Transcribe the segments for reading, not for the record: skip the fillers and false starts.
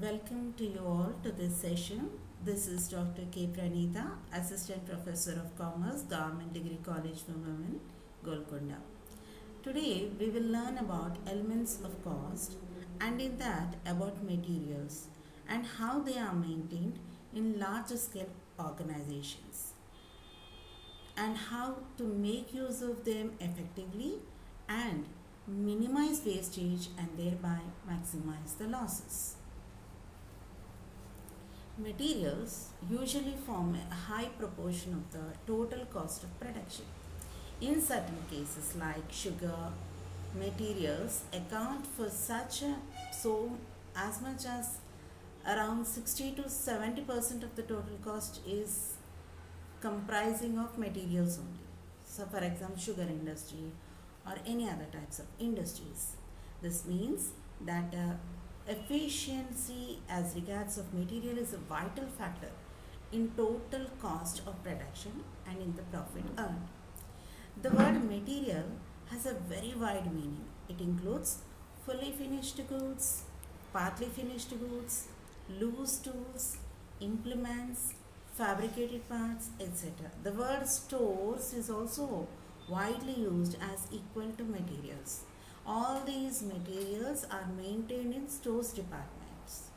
Welcome to you all to this session. This is Dr. K. Pranita, Assistant Professor of Commerce, Government Degree College for Women, Golconda. Today we will learn about elements of cost and in that about materials and how they are maintained in large scale organizations and how to make use of them effectively and minimize wastage and thereby maximize the losses. Materials usually form a high proportion of the total cost of production. In certain cases, like sugar, materials account for so as much as around 60 to 70% of the total cost is comprising of materials only. So, for example, sugar industry or any other types of industries. This means that efficiency as regards of material is a vital factor in total cost of production and in the profit earned. The word material has a very wide meaning. It includes fully finished goods, partly finished goods, loose tools, implements, fabricated parts, etc. The word stores is also widely used as equal to materials. All these materials are maintained in stores departments.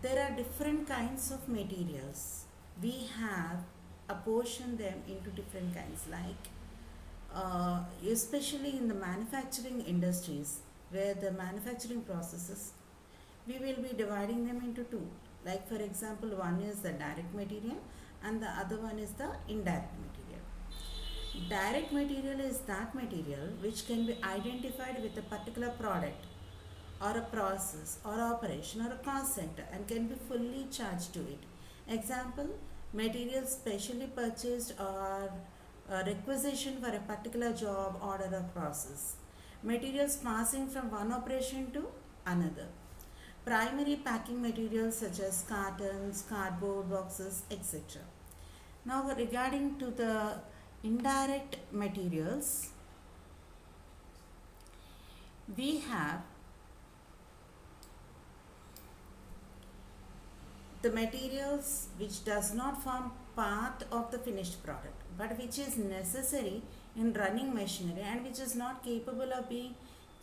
There are different kinds of materials. We have apportioned them into different kinds, like especially in the manufacturing industries, where the manufacturing processes, we will be dividing them into two. Like, for example, one is the direct material and the other one is the indirect material. Direct material is that material which can be identified with a particular product or a process or operation or a cost center and can be fully charged to it. Example, materials specially purchased or a requisition for a particular job, order, or process. Materials passing from one operation to another. Primary packing materials such as cartons, cardboard boxes, etc. Now, regarding to the indirect materials, we have the materials which does not form part of the finished product but which is necessary in running machinery and which is not capable of being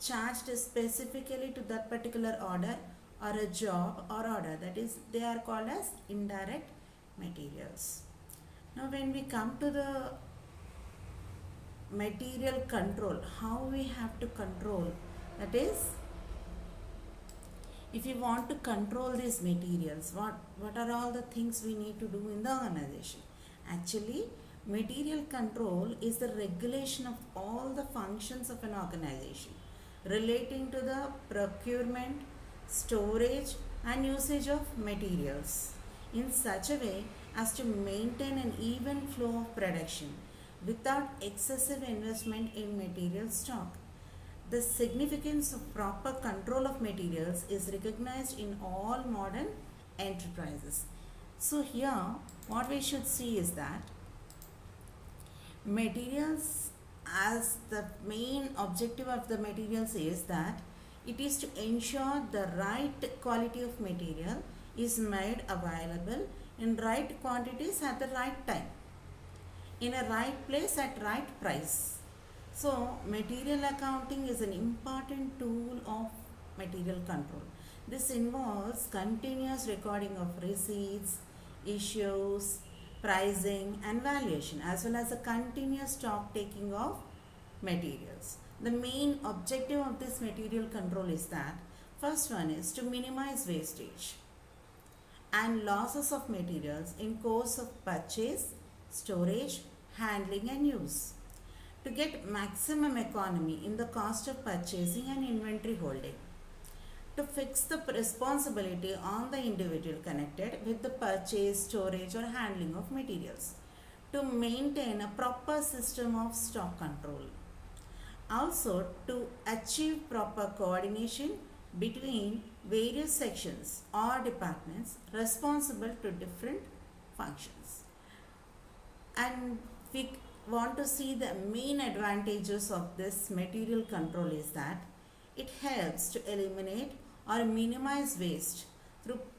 charged specifically to that particular order or a job or order, that is, they are called as indirect materials. Now, when we come to the material control, how we have to control, that is, if you want to control these materials, what are all the things we need to do in the organization? Actually, material control is the regulation of all the functions of an organization relating to the procurement, storage and usage of materials in such a way as to maintain an even flow of production without excessive investment in material stock. The significance of proper control of materials is recognized in all modern enterprises. So here what we should see is that materials, as the main objective of the materials is that it is to ensure the right quality of material is made available in right quantities at the right time, in a right place at right price. So, material accounting is an important tool of material control. This involves continuous recording of receipts, issues, pricing and valuation, as well as a continuous stock taking of materials. The main objective of this material control is that first one is to minimize wastage and losses of materials in course of purchase, storage, handling and use, to get maximum economy in the cost of purchasing and inventory holding, to fix the responsibility on the individual connected with the purchase, storage or handling of materials, to maintain a proper system of stock control. Also, to achieve proper coordination between various sections or departments responsible to different functions. And we want to see the main advantages of this material control is that it helps to eliminate or minimize waste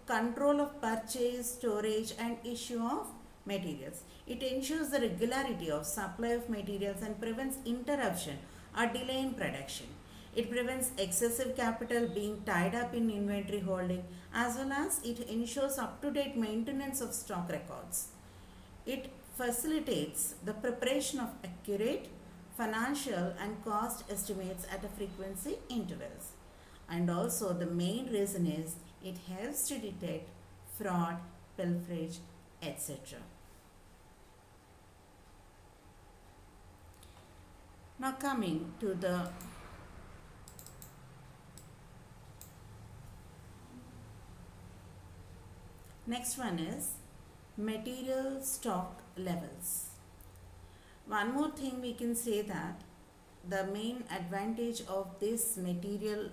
control of purchase, storage, and issue of materials. It ensures the regularity of supply of materials and prevents interruption or delay in production. It prevents excessive capital being tied up in inventory holding, as well as it ensures up-to-date maintenance of stock records. It facilitates the preparation of accurate financial and cost estimates at a frequency intervals. And also the main reason is it helps to detect fraud, pilferage, etc. Now coming to the next one is material stock levels. One more thing we can say that the main advantage of this material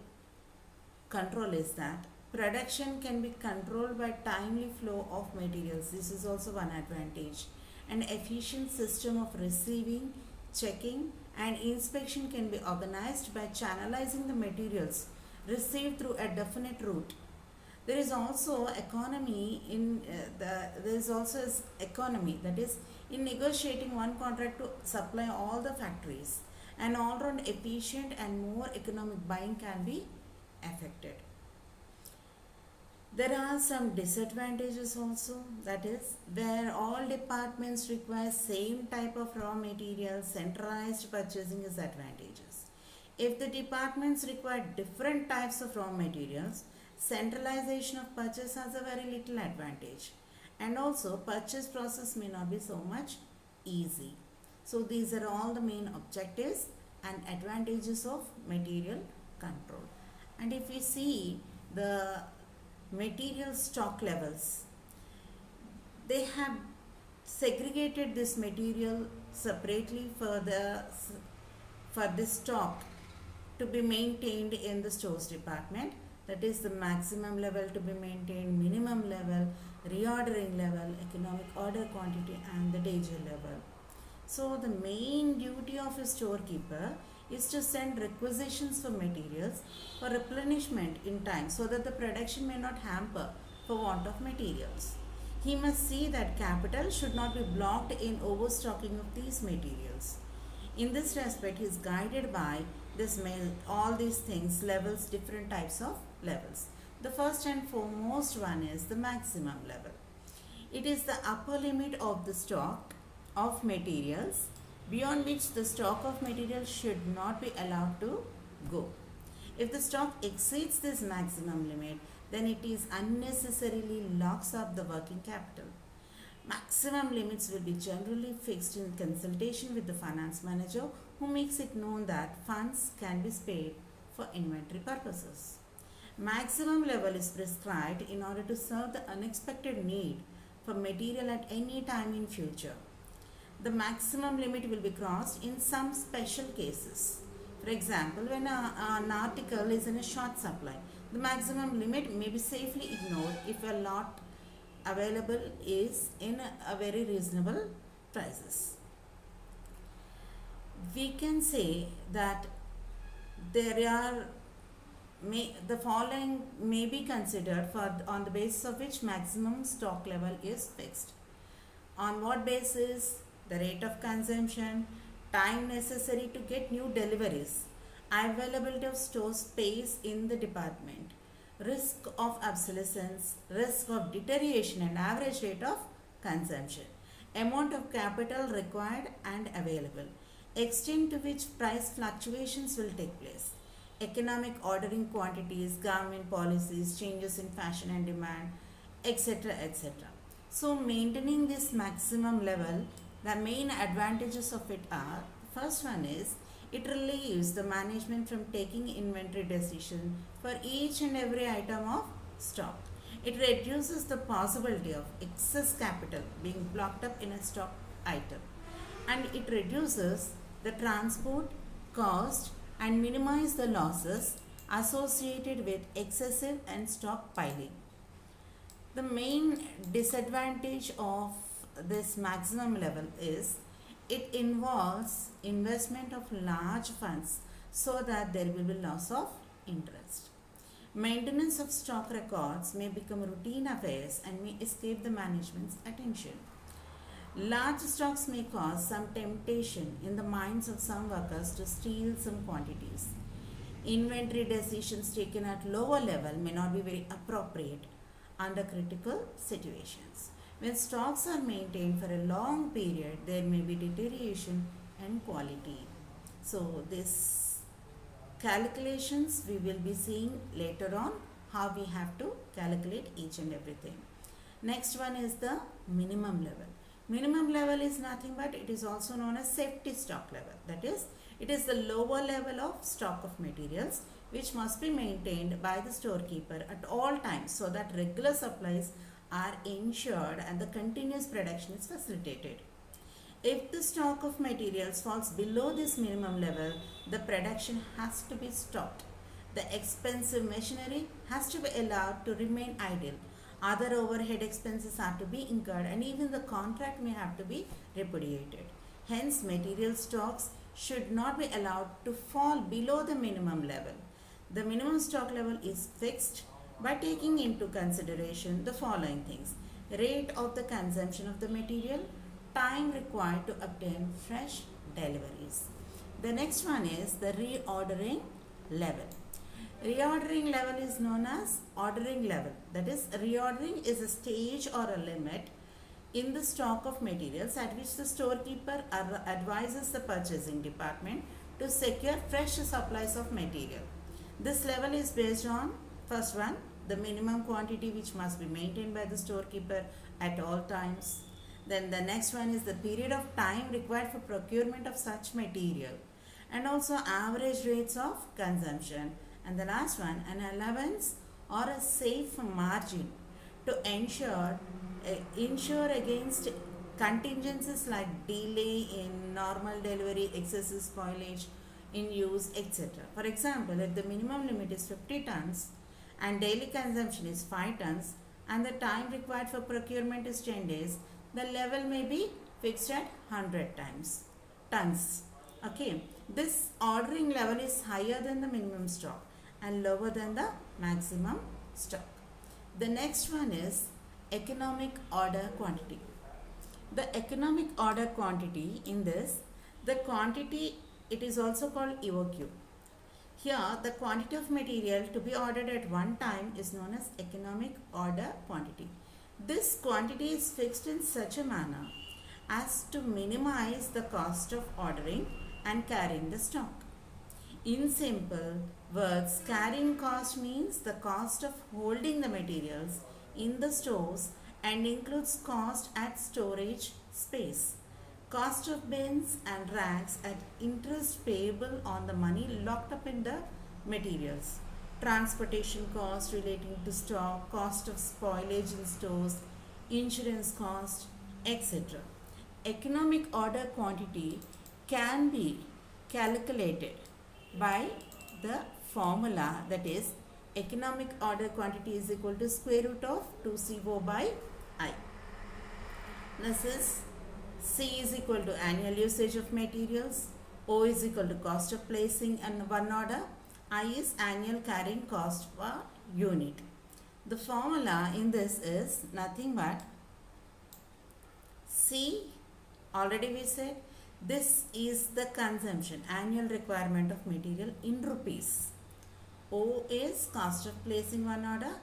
control is that production can be controlled by timely flow of materials. This is also one advantage. An efficient system of receiving, checking, and inspection can be organized by channelizing the materials received through a definite route. There is also economy in economy, that is in negotiating one contract to supply all the factories. An all-round efficient and more economic buying can be affected. There are some disadvantages also, that is where all departments require same type of raw material, centralized purchasing is advantageous. If the departments require different types of raw materials, centralization of purchase has a very little advantage, and also purchase process may not be so much easy. So these are all the main objectives and advantages of material control. And if we see the material stock levels, they have segregated this material separately for the stock to be maintained in the stores department. That is the maximum level to be maintained, minimum level, reordering level, economic order quantity, and the danger level. So the main duty of a storekeeper is to send requisitions for materials for replenishment in time so that the production may not hamper for want of materials. He must see that capital should not be blocked in overstocking of these materials. In this respect, he is guided by all these things, levels, different types of levels. The first and foremost one is the maximum level. It is the upper limit of the stock of materials beyond which the stock of materials should not be allowed to go. If the stock exceeds this maximum limit, then it is unnecessarily locks up the working capital. Maximum limits will be generally fixed in consultation with the finance manager, who makes it known that funds can be spared for inventory purposes. Maximum level is prescribed in order to serve the unexpected need for material at any time in future. The maximum limit will be crossed in some special cases. For example, when an article is in a short supply, the maximum limit may be safely ignored if a lot available is in a very reasonable prices. We can say that the following may be considered on the basis of which maximum stock level is fixed. On what basis? The rate of consumption, time necessary to get new deliveries, availability of store space in the department, risk of obsolescence, risk of deterioration, and average rate of consumption, amount of capital required and available, extent to which price fluctuations will take place, economic ordering quantities, government policies, changes in fashion and demand, etc. etc. So maintaining this maximum level, the main advantages of it are, first one is it relieves the management from taking inventory decision for each and every item of stock. It reduces the possibility of excess capital being blocked up in a stock item, and it reduces the transport cost and minimize the losses associated with excessive and stockpiling. The main disadvantage of this maximum level is it involves investment of large funds so that there will be loss of interest. Maintenance of stock records may become routine affairs and may escape the management's attention. Large stocks may cause some temptation in the minds of some workers to steal some quantities. Inventory decisions taken at lower level may not be very appropriate under critical situations. When stocks are maintained for a long period, there may be deterioration in quality. So this calculations we will be seeing later on how we have to calculate each and everything. Next one is the minimum level. Minimum level is nothing but it is also known as safety stock level. That is, it is the lower level of stock of materials which must be maintained by the storekeeper at all times so that regular supplies are ensured and the continuous production is facilitated. If the stock of materials falls below this minimum level, the production has to be stopped. The expensive machinery has to be allowed to remain idle. Other overhead expenses are to be incurred and even the contract may have to be repudiated. Hence, material stocks should not be allowed to fall below the minimum level. The minimum stock level is fixed by taking into consideration the following things: rate of the consumption of the material, time required to obtain fresh deliveries. The next one is the reordering level. Reordering level is known as ordering level. That is, reordering is a stage or a limit in the stock of materials at which the storekeeper advises the purchasing department to secure fresh supplies of material. This level is based on, first one, the minimum quantity which must be maintained by the storekeeper at all times. Then the next one is the period of time required for procurement of such material and also average rates of consumption. And the last one, an allowance or a safe margin to ensure against contingencies like delay in normal delivery, excessive spoilage in use, etc. For example, if the minimum limit is 50 tons and daily consumption is 5 tons and the time required for procurement is 10 days, the level may be fixed at 100 tons. Okay, this ordering level is higher than the minimum stock and lower than the maximum stock. The next one is economic order quantity. The economic order quantity, in this, the quantity, it is also called EOQ. Here, the quantity of material to be ordered at one time is known as economic order quantity. This quantity is fixed in such a manner as to minimize the cost of ordering and carrying the stock. In simple words, carrying cost means the cost of holding the materials in the stores and includes cost at storage space, cost of bins and racks at interest payable on the money locked up in the materials, transportation cost relating to stock, cost of spoilage in stores, insurance cost, etc. Economic order quantity can be calculated by the formula, that is, economic order quantity is equal to square root of 2CO by I. This is C is equal to annual usage of materials, O is equal to cost of placing and one order, I is annual carrying cost per unit. The formula in this is nothing but C, already we said, this is the consumption, annual requirement of material in rupees. O is cost of placing one order.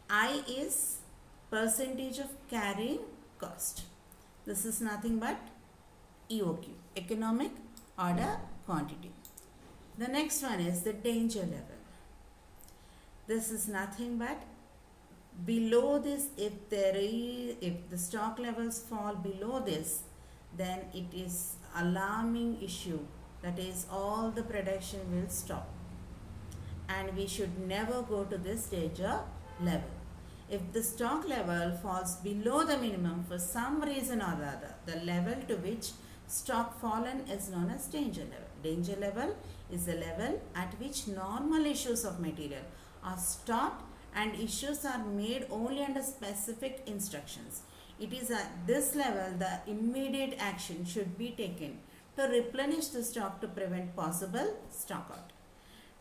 I is percentage of carrying cost. This is nothing but EOQ, economic order quantity. The next one is the danger level. This is nothing but below this, if the stock levels fall below this, then it is alarming issue, that is, all the production will stop and we should never go to this danger level. If the stock level falls below the minimum for some reason or the other, the level to which stock fallen is known as danger level. Danger level is the level at which normal issues of material are stopped and issues are made only under specific instructions. It is at this level the immediate action should be taken to replenish the stock to prevent possible stock out.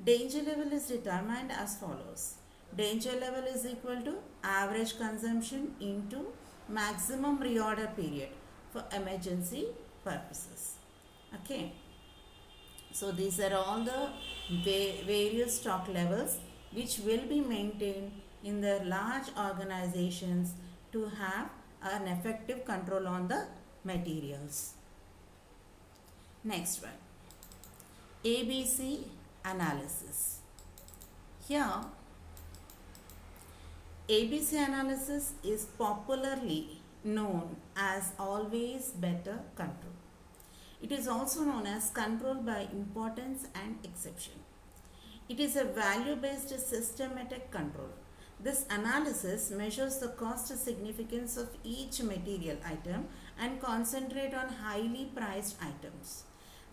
Danger level is determined as follows. Danger level is equal to average consumption into maximum reorder period for emergency purposes. Okay. So these are all the various stock levels which will be maintained in the large organizations to have an effective control on the materials. Next one, ABC analysis. Here, ABC analysis is popularly known as always better control. It is also known as control by importance and exception. It is a value-based systematic control. This analysis measures the cost significance of each material item and concentrate on highly priced items.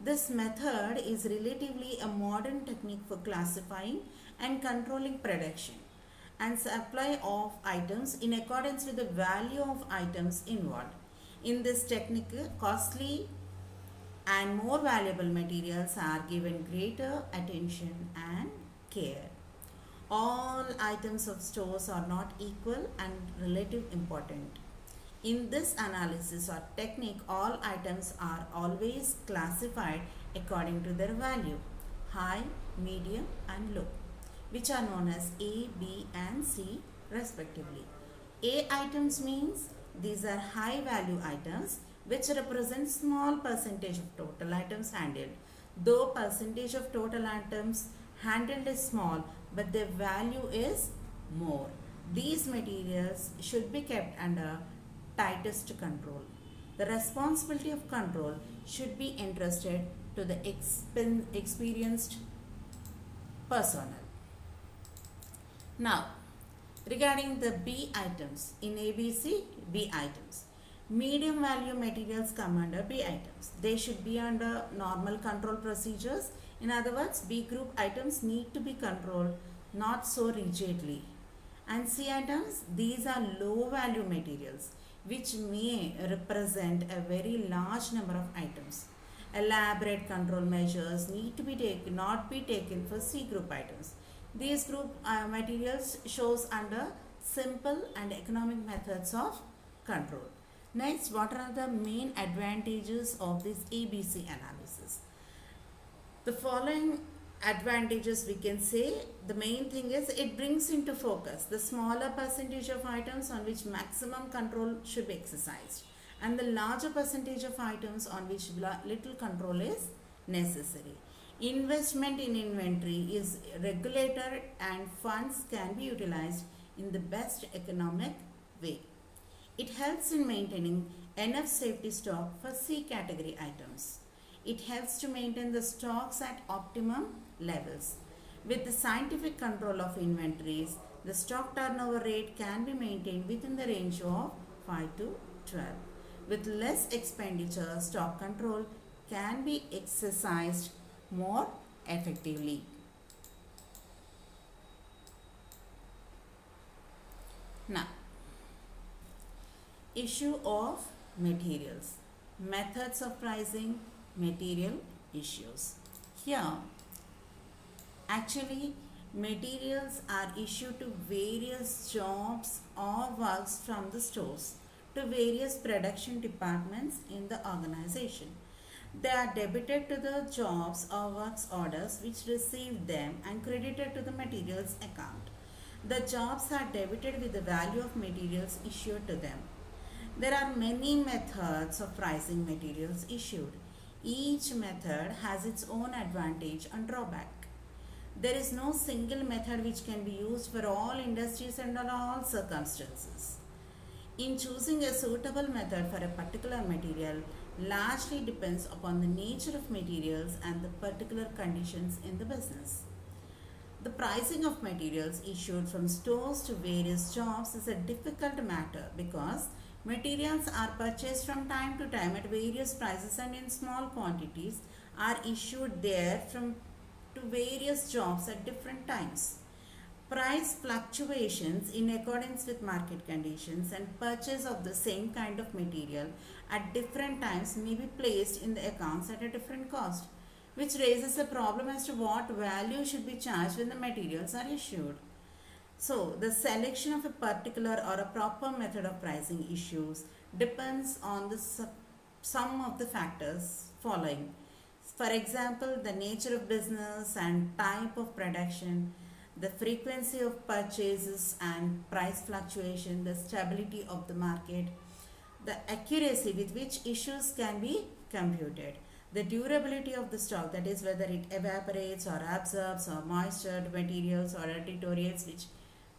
This method is relatively a modern technique for classifying and controlling production and supply of items in accordance with the value of items involved. In this technique, costly and more valuable materials are given greater attention and care. All items of stores are not equal and relative important. In this analysis or technique, all items are always classified according to their value, high, medium and low, which are known as A, B and C respectively. A items means these are high value items which represent small percentage of total items handled. Though percentage of total items handled is small, but their value is more. These materials should be kept under tightest control. The responsibility of control should be entrusted to the experienced personnel. Now, regarding the B items, in ABC, B items. Medium value materials come under B items. They should be under normal control procedures. In other words, B group items need to be controlled, not so rigidly. And C items, these are low value materials which may represent a very large number of items. Elaborate control measures need to be taken, not be taken for C group items. These group materials shows under simple and economic methods of control. Next, what are the main advantages of this ABC analysis? The following advantages we can say. The main thing is it brings into focus the smaller percentage of items on which maximum control should be exercised and the larger percentage of items on which little control is necessary. Investment in inventory is regulated and funds can be utilized in the best economic way. It helps in maintaining enough safety stock for C category items. It helps to maintain the stocks at optimum levels. With the scientific control of inventories, the stock turnover rate can be maintained within the range of 5 to 12. With less expenditure, stock control can be exercised more effectively. Now, issue of materials, methods of pricing, material issues. Here, actually, materials are issued to various jobs or works from the stores to various production departments in the organization. They are debited to the jobs or works orders which received them and credited to the materials account. The jobs are debited with the value of materials issued to them. There are many methods of pricing materials issued. Each method has its own advantage and drawback. There is no single method which can be used for all industries and under all circumstances. In choosing a suitable method for a particular material largely depends upon the nature of materials and the particular conditions in the business. The pricing of materials issued from stores to various jobs is a difficult matter because materials are purchased from time to time at various prices and in small quantities are issued there from to various jobs at different times. Price fluctuations in accordance with market conditions and purchase of the same kind of material at different times may be placed in the accounts at a different cost, which raises a problem as to what value should be charged when the materials are issued. So, the selection of a particular or a proper method of pricing issues depends on the sum of the factors following. For example, the nature of business and type of production, the frequency of purchases and price fluctuation, the stability of the market, the accuracy with which issues can be computed, the durability of the stock, that is whether it evaporates or absorbs or moisture materials or deteriorates,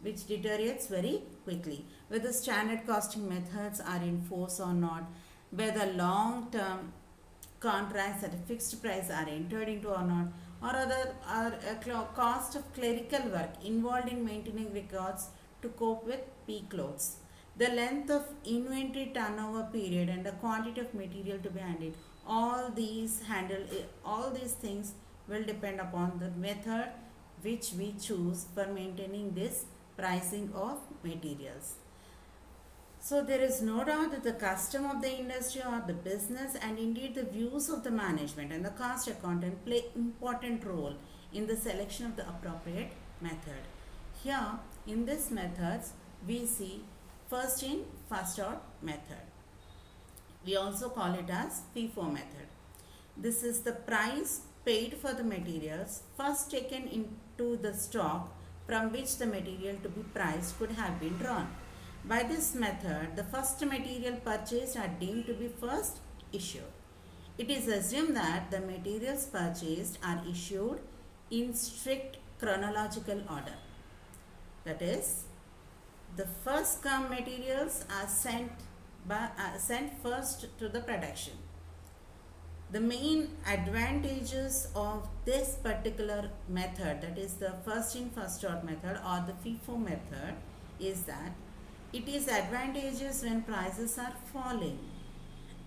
which deteriorates very quickly, whether standard costing methods are in force or not, whether long term contracts at a fixed price are entered into or not, or other are a cost of clerical work involved in maintaining records to cope with peak loads, the length of inventory turnover period and the quantity of material to be handled. All these things will depend upon the method which we choose for maintaining this pricing of materials. So there is no doubt that the custom of the industry or the business and indeed the views of the management and the cost accountant play important role in the selection of the appropriate method. Here in this methods we see first in first out method. We also call it as FIFO method. This is the price paid for the materials first taken into the stock from which the material to be priced could have been drawn. By this method, the first material purchased are deemed to be first issued. It is assumed that the materials purchased are issued in strict chronological order. That is, the first come materials are sent first to the production. The main advantages of this particular method, that is the first in first out method or the FIFO method, is that it is advantageous when prices are falling.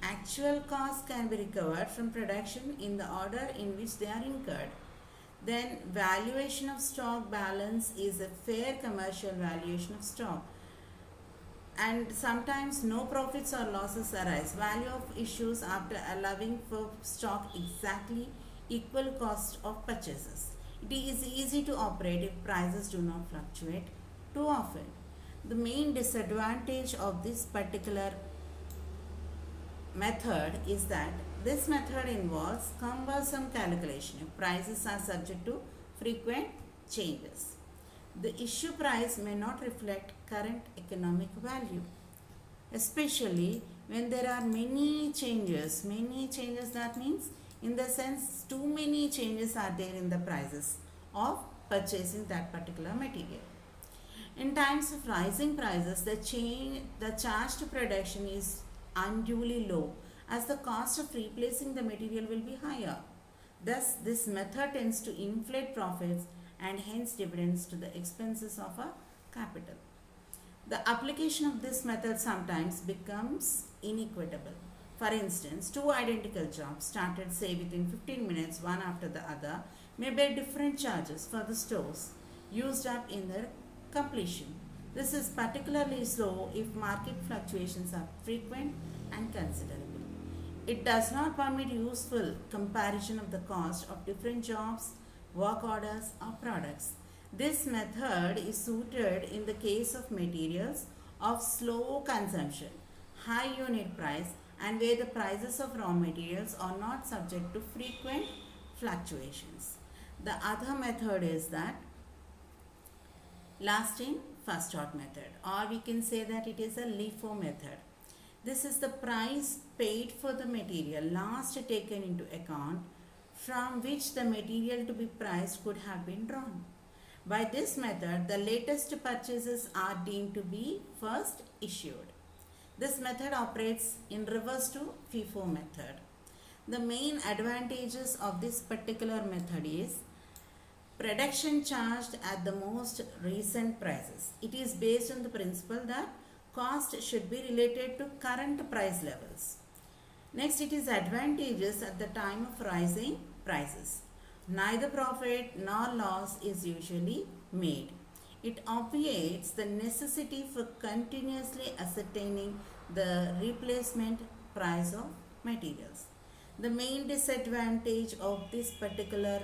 Actual costs can be recovered from production in the order in which they are incurred. Then valuation of stock balance is a fair commercial valuation of stock. And sometimes no profits or losses arise. Value of issues after allowing for stock exactly equal cost of purchases. It is easy to operate if prices do not fluctuate too often. The main disadvantage of this particular method is that this method involves cumbersome calculation if prices are subject to frequent changes. The issue price may not reflect current economic value, especially when there are many changes. Many changes, that means in the sense too many changes are there in the prices of purchasing that particular material. In times of rising prices, the charge to production is unduly low as the cost of replacing the material will be higher. Thus, this method tends to inflate profits and hence dividends to the expenses of a capital. The application of this method sometimes becomes inequitable. For instance, two identical jobs started say within 15 minutes one after the other may bear different charges for the stores used up in their completion. This is particularly so if market fluctuations are frequent and considerable. It does not permit useful comparison of the cost of different jobs, work orders or products. This method is suited in the case of materials of slow consumption, high unit price and where the prices of raw materials are not subject to frequent fluctuations. The other method is that last in first out method, or we can say that it is a LIFO method. This is the price paid for the material last taken into account from which the material to be priced could have been drawn. By this method, the latest purchases are deemed to be first issued. This method operates in reverse to FIFO method. The main advantages of this particular method is production charged at the most recent prices. It is based on the principle that cost should be related to current price levels. Next, it is advantageous at the time of rising prices. Neither profit nor loss is usually made. It obviates the necessity for continuously ascertaining the replacement price of materials. The main disadvantage of this particular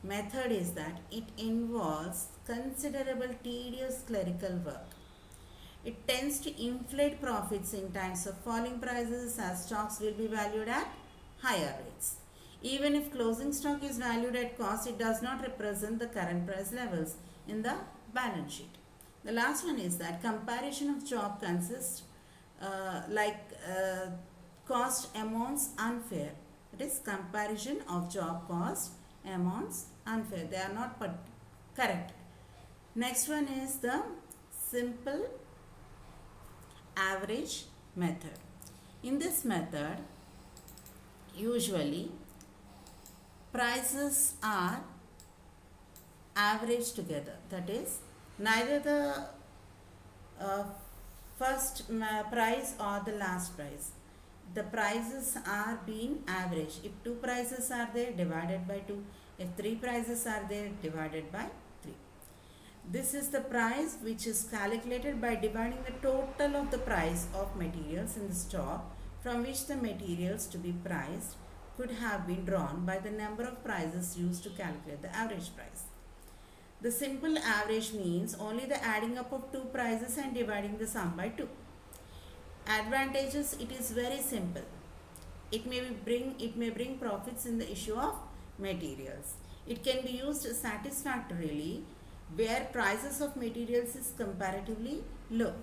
method is that it involves considerable tedious clerical work. It tends to inflate profits in times of falling prices as stocks will be valued at higher rates. Even if closing stock is valued at cost, it does not represent the current price levels in the balance sheet. The last one is that comparison of job consists cost amounts unfair. It is comparison of job cost amounts unfair. They are not correct. Next one is the simple average method. In this method, usually prices are averaged together. That is, neither the first price or the last price. The prices are being averaged. If 2 prices are there, divided by 2. If 3 prices are there, divided by 3. This is the price which is calculated by dividing the total of the price of materials in the stock from which the materials to be priced could have been drawn by the number of prices used to calculate the average price. The simple average means only the adding up of 2 prices and dividing the sum by 2. Advantages, it is very simple. It may bring profits in the issue of materials. It can be used satisfactorily where prices of materials is comparatively low.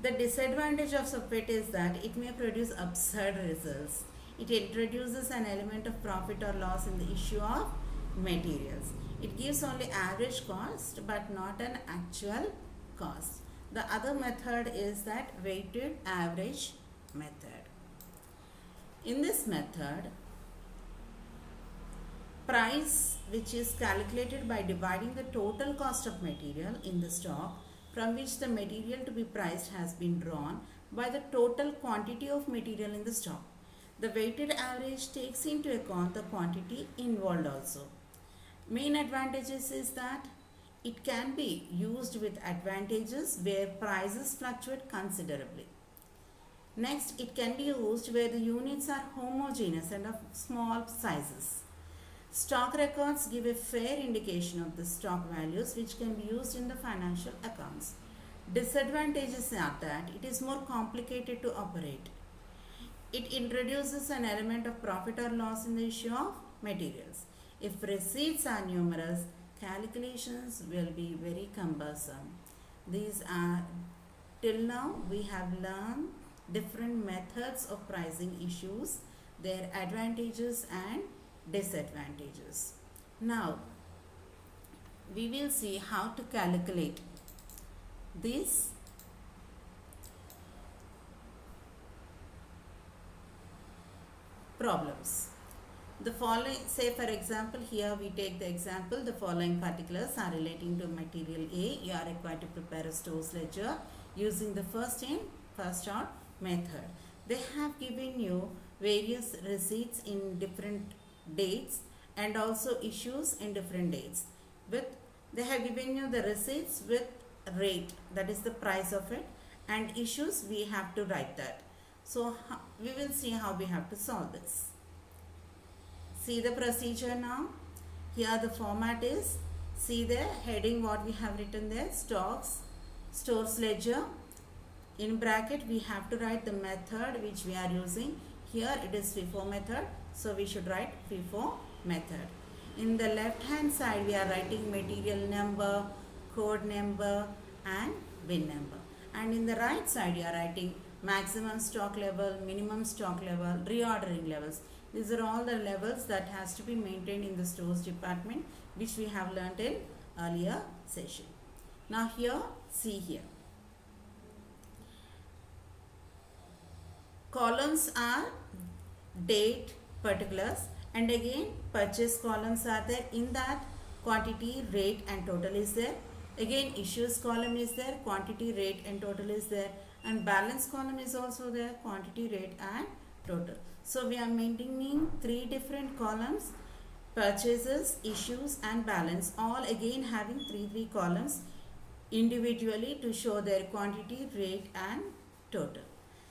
The disadvantage of it is that it may produce absurd results. It introduces an element of profit or loss in the issue of materials. It gives only average cost but not an actual cost. The other method is that weighted average method. In this method, price which is calculated by dividing the total cost of material in the stock from which the material to be priced has been drawn by the total quantity of material in the stock. The weighted average takes into account the quantity involved also. Main advantages is that it can be used with advantages where prices fluctuate considerably. Next, it can be used where the units are homogeneous and of small sizes. Stock records give a fair indication of the stock values which can be used in the financial accounts. Disadvantages are that it is more complicated to operate. It introduces an element of profit or loss in the issue of materials. If receipts are numerous, calculations will be very cumbersome. These are, till now we have learned different methods of pricing issues, their advantages and disadvantages. Now we will see how to calculate these problems. The following, say for example, here we take the example, the following particulars are relating to material A. You are required to prepare a stores ledger using the first in, first out method. They have given you various receipts in different dates and also issues in different dates. They have given you the receipts with rate, that is the price of it, and issues we have to write that. So we will see how we have to solve this. See the procedure now. Here the format is, see the heading what we have written there, stocks, stores ledger. In bracket we have to write the method which we are using. Here it is FIFO method, so we should write FIFO method. In the left hand side we are writing material number, code number and bin number. And in the right side you are writing maximum stock level, minimum stock level, reordering levels. These are all the levels that has to be maintained in the stores department, which we have learnt in earlier session. Now here, see here. Columns are date, particulars, and again purchase columns are there. In that, quantity, rate and total is there. Again issues column is there, quantity, rate and total is there, and balance column is also there, quantity, rate and total. So we are maintaining 3 different columns, purchases, issues and balance, all again having 3 columns individually to show their quantity, rate and total.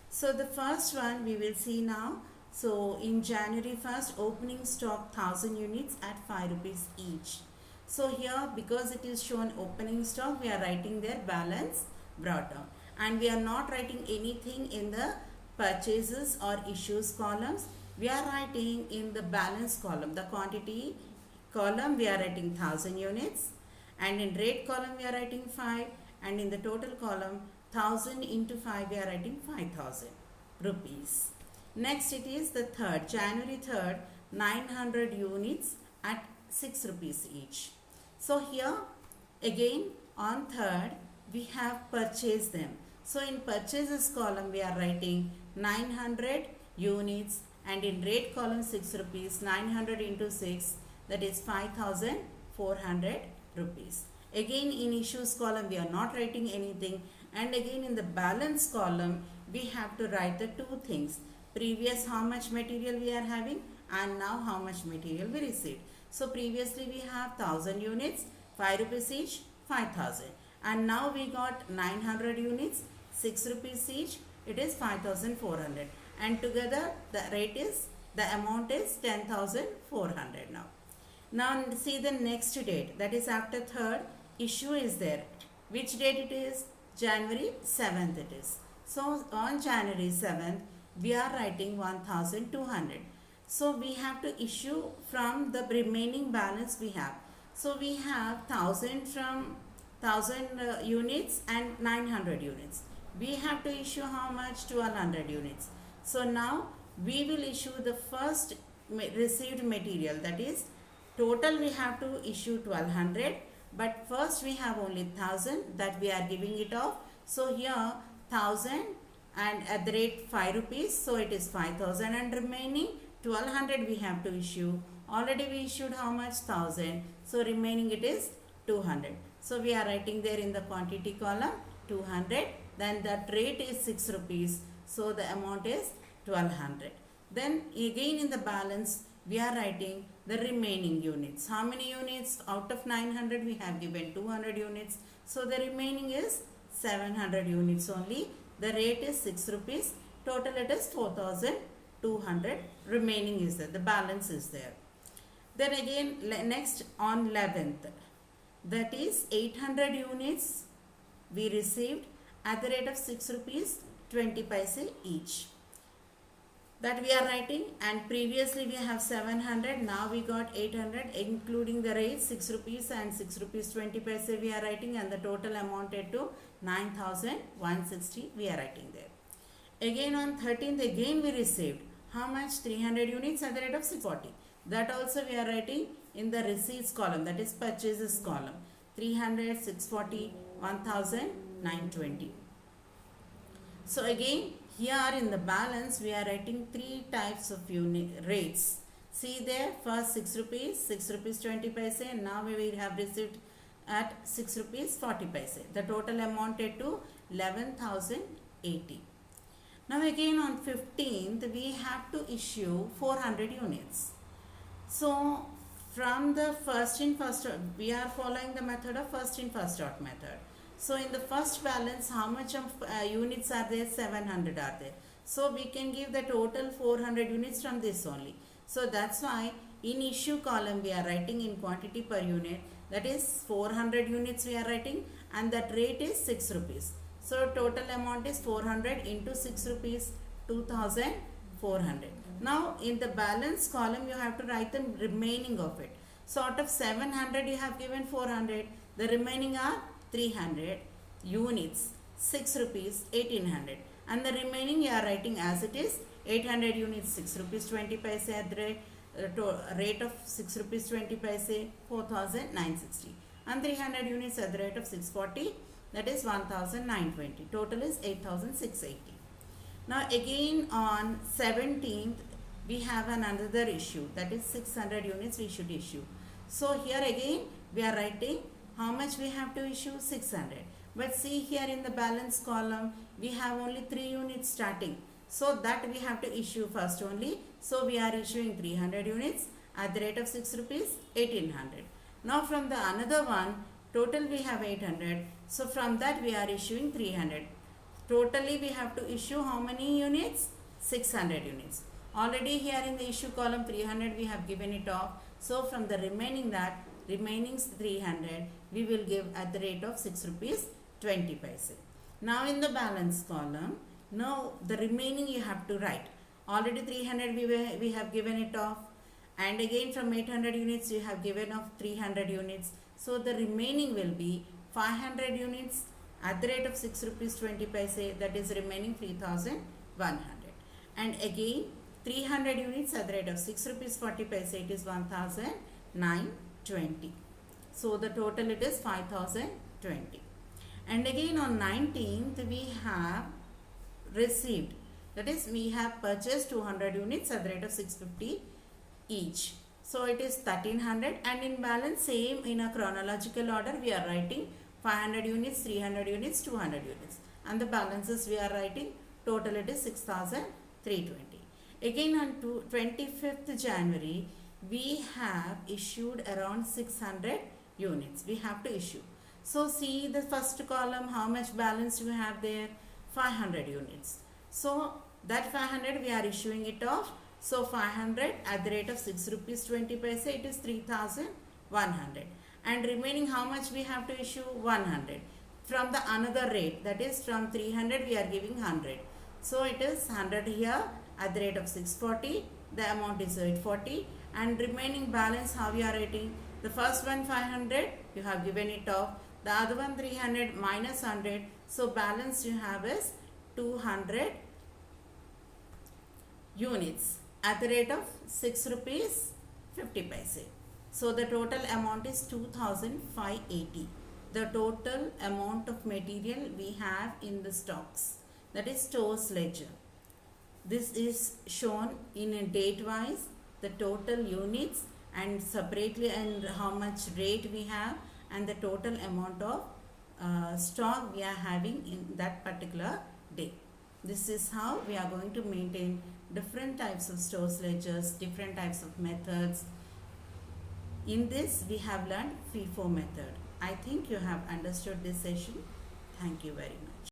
So the first one we will see now, So in January 1st, opening stock 1000 units at 5 rupees each. So here, because it is shown opening stock, we are writing their balance brought down, and we are not writing anything in the purchases or issues columns. We are writing in the balance column, the quantity column we are writing 1000 units, and in rate column we are writing 5, and in the total column 1000 into 5 we are writing 5000 rupees. Next it is the third, January 3rd, 900 units at 6 rupees each. So here again on 3rd we have purchased them. So in purchases column we are writing 900 units, and in rate column 6 rupees, 900 into 6, that is 5400 rupees. Again in issues column we are not writing anything, and again in the balance column we have to write the two things: previous how much material we are having, and now how much material we received. So previously we have 1000 units, 5 rupees each, 5000, and now we got 900 units, 6 rupees each, it is 5400, and together the amount is 10,400 now. Now see the next date, that is after 3rd issue is there. Which date it is? January 7th it is. So on January 7th we are writing 1200. So we have to issue from the remaining balance we have. So we have 1000 from 1000 units and 900 units. We have to issue how much? 1200 units. So now we will issue the first received material, that is total we have to issue 1200, but first we have only 1000 that we are giving it off. So here 1000 and at the rate 5 rupees, so it is 5000, and remaining 1200 we have to issue. Already we issued how much? 1000, so remaining it is 200. So we are writing there in the quantity column 200, then that rate is 6 rupees, so the amount is 1200. Then again in the balance we are writing the remaining units. How many units? Out of 900 we have given 200 units, so the remaining is 700 units only. The rate is 6 rupees, total it is 4200, remaining is there, the balance is there. Then again next on 11th, that is 800 units we received at the rate of 6 rupees 20 paise each, that we are writing, and previously we have 700, now we got 800, including the rate 6 rupees and 6 rupees 20 paise we are writing, and the total amounted to 9160 we are writing there. Again on 13th again we received how much? 300 units at the rate of 640, that also we are writing in the receipts column, that is purchases column. 300, 640, 1920. So again here in the balance we are writing three types of rates. See there, first 6 rupees 20 paise, and now we will have received at 6 rupees 40 paise. The total amounted to 11,080. Now again on 15th we have to issue 400 units. So from the first in first out, we are following the method of first in first out method. So in the first balance how much of units are there? 700 are there. So we can give the total 400 units from this only. So that's why in issue column we are writing in quantity per unit, that is 400 units we are writing, and that rate is 6 rupees. So total amount is 400 into 6 rupees, 2400. Now in the balance column you have to write the remaining of it. So out of 700 you have given 400, the remaining are 300 units, 6 rupees 1800, and the remaining you are writing as it is. 800 units 6 rupees 20 paise at the rate of 6 rupees 20 paise, 4960, and 300 units at the rate of 640, that is 1920. Total is 8680. Now again on 17th we have another issue, that is 600 units we should issue. So here again we are writing how much we have to issue? 600. But see here in the balance column we have only 3 units starting, so that we have to issue first only. So we are issuing 300 units at the rate of 6 rupees 1800. Now from the another one, total we have 800, so from that we are issuing 300. Totally we have to issue how many units? 600 units. Already here in the issue column 300 we have given it off. So from the remaining 300 we will give at the rate of 6 rupees 20 paise. Now in the balance column, now the remaining you have to write. Already 300 we have given it off, and again from 800 units you have given off 300 units. So the remaining will be 500 units at the rate of 6 rupees 20 paise, that is remaining 3100. And again 300 units at the rate of 6 rupees 40 paise, it is 1920. So the total it is 5020. And again on 19th we have received, that is we have purchased 200 units at the rate of 650 each. So it is 1300, and in balance same in a chronological order we are writing 500 units, 300 units, 200 units, and the balances we are writing. Total it is 6320. Again on 25th January we have issued around 600 units we have to issue. So see the first column, how much balance you have there? 500 units. So that 500 we are issuing it off. So 500 at the rate of 6 rupees 20 paise, it is 3100. And remaining how much we have to issue? 100. From the another rate, that is from 300 we are giving 100. So it is 100 here at the rate of 640. The amount is 840. And remaining balance how we are rating? The first one 500 you have given it off. The other one 300 minus 100. So balance you have is 200 units at the rate of 6 rupees 50 paise. So the total amount is 2580. The total amount of material we have in the stocks, that is stores ledger. This is shown in a date wise, the total units, and separately and how much rate we have, and the total amount of stock we are having in that particular day. This is how we are going to maintain different types of stores ledgers, different types of methods. In this we have learned FIFO method. I think you have understood this session. Thank you very much.